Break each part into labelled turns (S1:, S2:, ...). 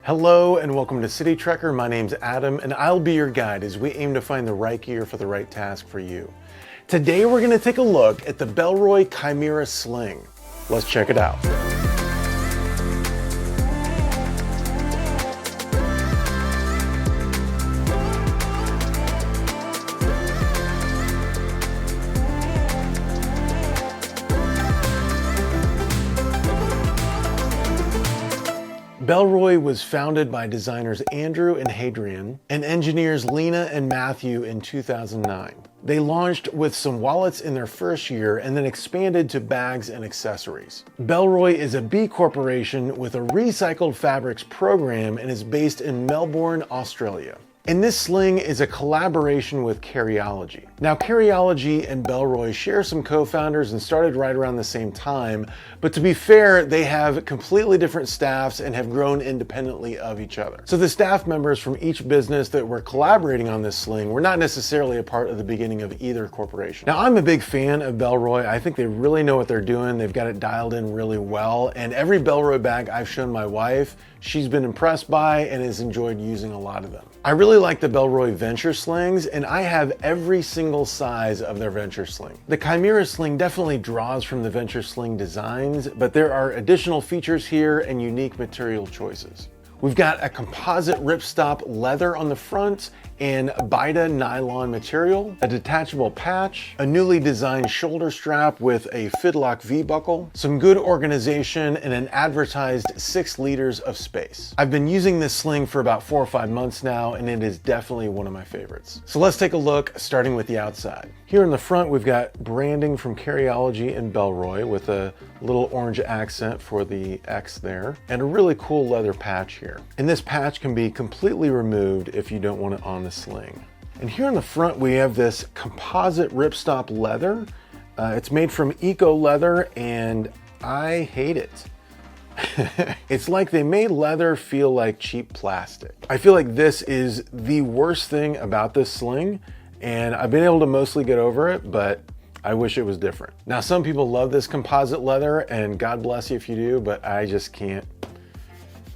S1: Hello and welcome to City Trekker. My name's Adam and I'll be your guide as we aim to find the right gear for the right task for you. Today we're going to take a look at the BELLROY Chimera Sling. Let's check it out. BELLROY was founded by designers Andrew and Hadrian and engineers Lena and Matthew in 2009. They launched with some wallets in their first year and then expanded to bags and accessories. BELLROY is a B Corporation with a recycled fabrics program and is based in Melbourne, Australia. And this sling is a collaboration with CARRYOLOGY. Now, CARRYOLOGY and BELLROY share some co-founders and started right around the same time, but to be fair, they have completely different staffs and have grown independently of each other. So the staff members from each business that were collaborating on this sling were not necessarily a part of the beginning of either corporation. Now, I'm a big fan of BELLROY. I think they really know what they're doing. They've got it dialed in really well, and every BELLROY bag I've shown my wife, she's been impressed by and has enjoyed using a lot of them. I really like the BELLROY Venture Slings, and I have every single size of their Venture Sling. The Chimera Sling definitely draws from the Venture Sling designs, but there are additional features here and unique material choices. We've got a composite ripstop leather on the front and Baida nylon material, a detachable patch, a newly designed shoulder strap with a fidlock V-buckle, some good organization, and an advertised 6 liters of space. I've been using this sling for about 4 or 5 months now, and it is definitely one of my favorites. So let's take a look, starting with the outside. Here in the front, we've got branding from CARRYOLOGY and BELLROY with a little orange accent for the X there, and a really cool leather patch here. And this patch can be completely removed if you don't want it on the sling. And here in the front, we have this composite ripstop leather. It's made from ECCO Leather, and I hate it. It's like they made leather feel like cheap plastic. I feel like this is the worst thing about this sling, and I've been able to mostly get over it, but I wish it was different. Now, some people love this composite leather, and God bless you if you do, but I just can't.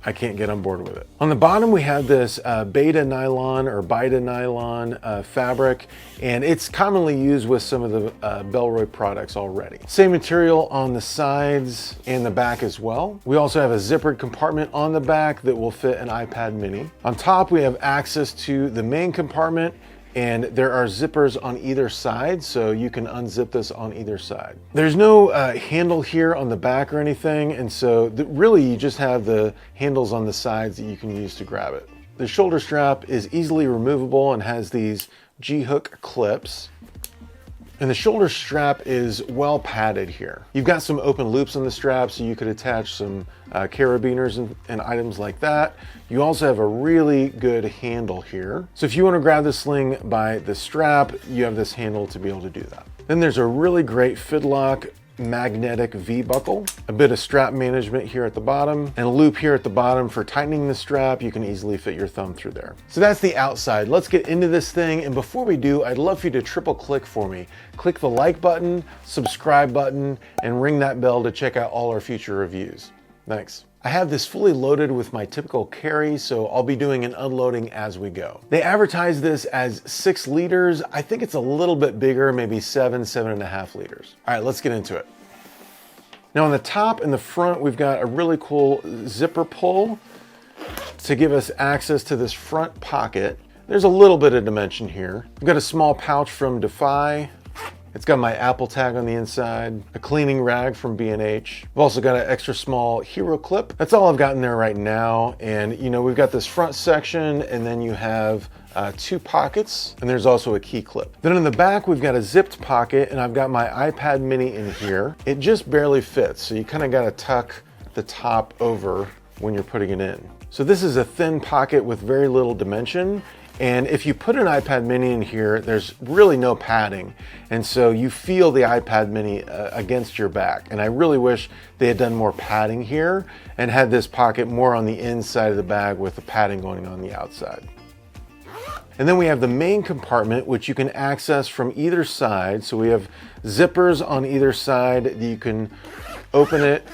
S1: I can't get on board with it. On the bottom, we have this Baida nylon or Baida nylon fabric, and it's commonly used with some of the BELLROY products already. Same material on the sides and the back as well. We also have a zippered compartment on the back that will fit an iPad mini. On top, we have access to the main compartment, and there are zippers on either side, so you can unzip this on either side. There's no handle here on the back or anything, and so really you just have the handles on the sides that you can use to grab it. The shoulder strap is easily removable and has these G-hook clips. And the shoulder strap is well padded here. You've got some open loops on the strap, so you could attach some carabiners and items like that. You also have a really good handle here. So if you want to grab the sling by the strap, you have this handle to be able to do that. Then there's a really great fidlock magnetic V-buckle, a bit of strap management here at the bottom, and a loop here at the bottom for tightening the strap. You can easily fit your thumb through there. So that's the outside. Let's get into this thing, and before we do, I'd love for you to triple click for me. Click the like button, subscribe button, and ring that bell to check out all our future reviews. Thanks. I have this fully loaded with my typical carry, so I'll be doing an unloading as we go. They advertise this as 6 liters. I think it's a little bit bigger, maybe 7.5 liters. All right, let's get into it. Now on the top and the front, we've got a really cool zipper pull to give us access to this front pocket. There's a little bit of dimension here. We've got a small pouch from Defy. It's got my Apple tag on the inside, a cleaning rag from B&H. I've also got an extra small hero clip. That's all I've got in there right now. And you know, we've got this front section, and then you have 2 pockets, and there's also a key clip. Then in the back, we've got a zipped pocket, and I've got my iPad mini in here. It just barely fits, so you kind of got to tuck the top over when you're putting it in. So this is a thin pocket with very little dimension. And if you put an iPad mini in here, there's really no padding. And so you feel the iPad mini against your back. And I really wish they had done more padding here and had this pocket more on the inside of the bag with the padding going on the outside. And then we have the main compartment, which you can access from either side. So we have zippers on either side that you can open it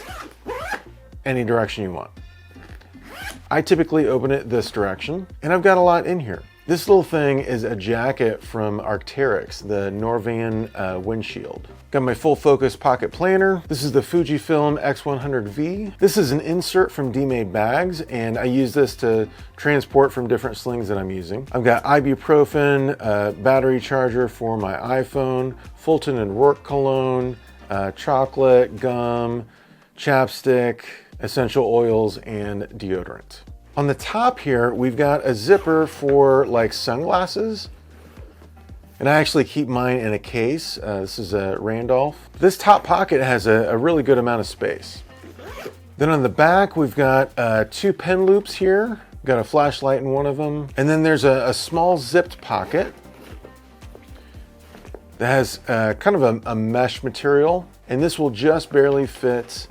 S1: any direction you want. I typically open it this direction, and I've got a lot in here. This little thing is a jacket from Arc'teryx, the Norvan windshield. Got my full focus pocket planner. This is the Fujifilm X100V. This is an insert from D-Made Bags, and I use this to transport from different slings that I'm using. I've got ibuprofen, a battery charger for my iPhone, Fulton and Rourke cologne, chocolate, gum, chapstick, essential oils, and deodorant. On the top here, we've got a zipper for like sunglasses. And I actually keep mine in a case. This is a Randolph. This top pocket has a really good amount of space. Then on the back, we've got 2 pen loops here. Got a flashlight in one of them. And then there's a small zipped pocket that has kind of a mesh material. And this will just barely fit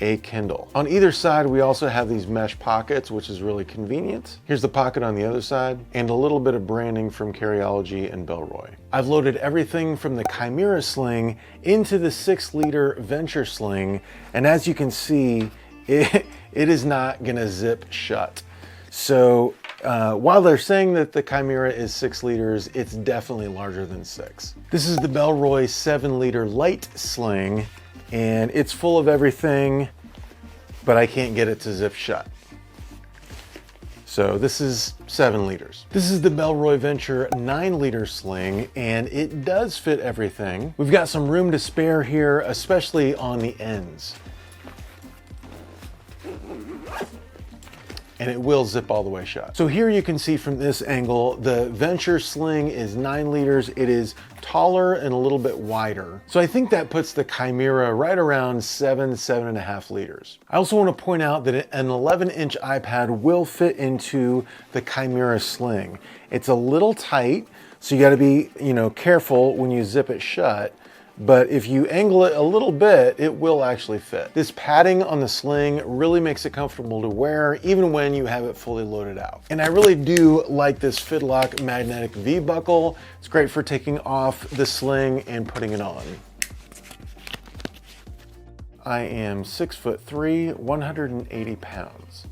S1: a Kindle. On either side, we also have these mesh pockets, which is really convenient. Here's the pocket on the other side, and a little bit of branding from CARRYOLOGY and BELLROY. I've loaded everything from the Chimera Sling into the 6-liter Venture Sling, and as you can see, it is not gonna zip shut. So while they're saying that the Chimera is 6 liters, it's definitely larger than 6. This is the BELLROY 7-liter light sling, and it's full of everything, but I can't get it to zip shut. So this is 7 liters. This is the BELLROY Venture 9-liter sling, and it does fit everything. We've got some room to spare here, especially on the ends. And it will zip all the way shut. So here you can see from this angle, the Venture Sling is 9 liters. It is taller and a little bit wider. So I think that puts the Chimera right around 7.5 liters. I also want to point out that an 11-inch iPad will fit into the Chimera Sling. It's a little tight, so you got to be, careful when you zip it shut. But if you angle it a little bit, it will actually fit. This padding on the sling really makes it comfortable to wear, even when you have it fully loaded out. And I really do like this Fidlock magnetic V-buckle. It's great for taking off the sling and putting it on. I am 6'3", 180 pounds.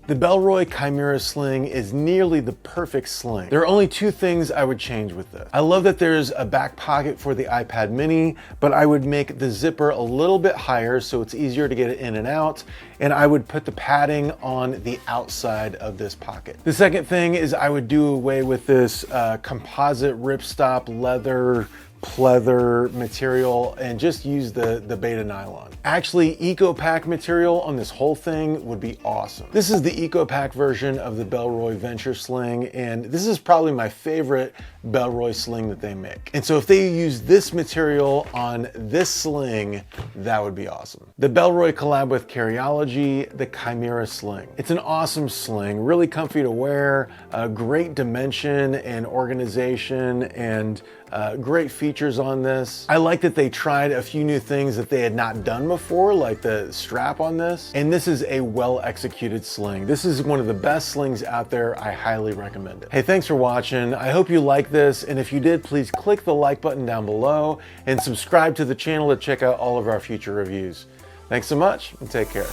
S1: The BELLROY Chimera Sling is nearly the perfect sling. There are only 2 things I would change with this. I love that there's a back pocket for the iPad mini, but I would make the zipper a little bit higher so it's easier to get it in and out, and I would put the padding on the outside of this pocket. The second thing is I would do away with this composite ripstop leather pleather material and just use the Baida nylon. Actually, EcoPack material on this whole thing would be awesome. This is the EcoPack version of the BELLROY Venture Sling, and this is probably my favorite BELLROY sling that they make. And so if they use this material on this sling, that would be awesome. The BELLROY collab with CARRYOLOGY, the Chimera Sling. It's an awesome sling, really comfy to wear, great dimension and organization, and great features on this. I like that they tried a few new things that they had not done before, like the strap on this. And this is a well-executed sling. This is one of the best slings out there. I highly recommend it. Hey, thanks for watching. I hope you liked this. And if you did, please click the like button down below and subscribe to the channel to check out all of our future reviews. Thanks so much and take care.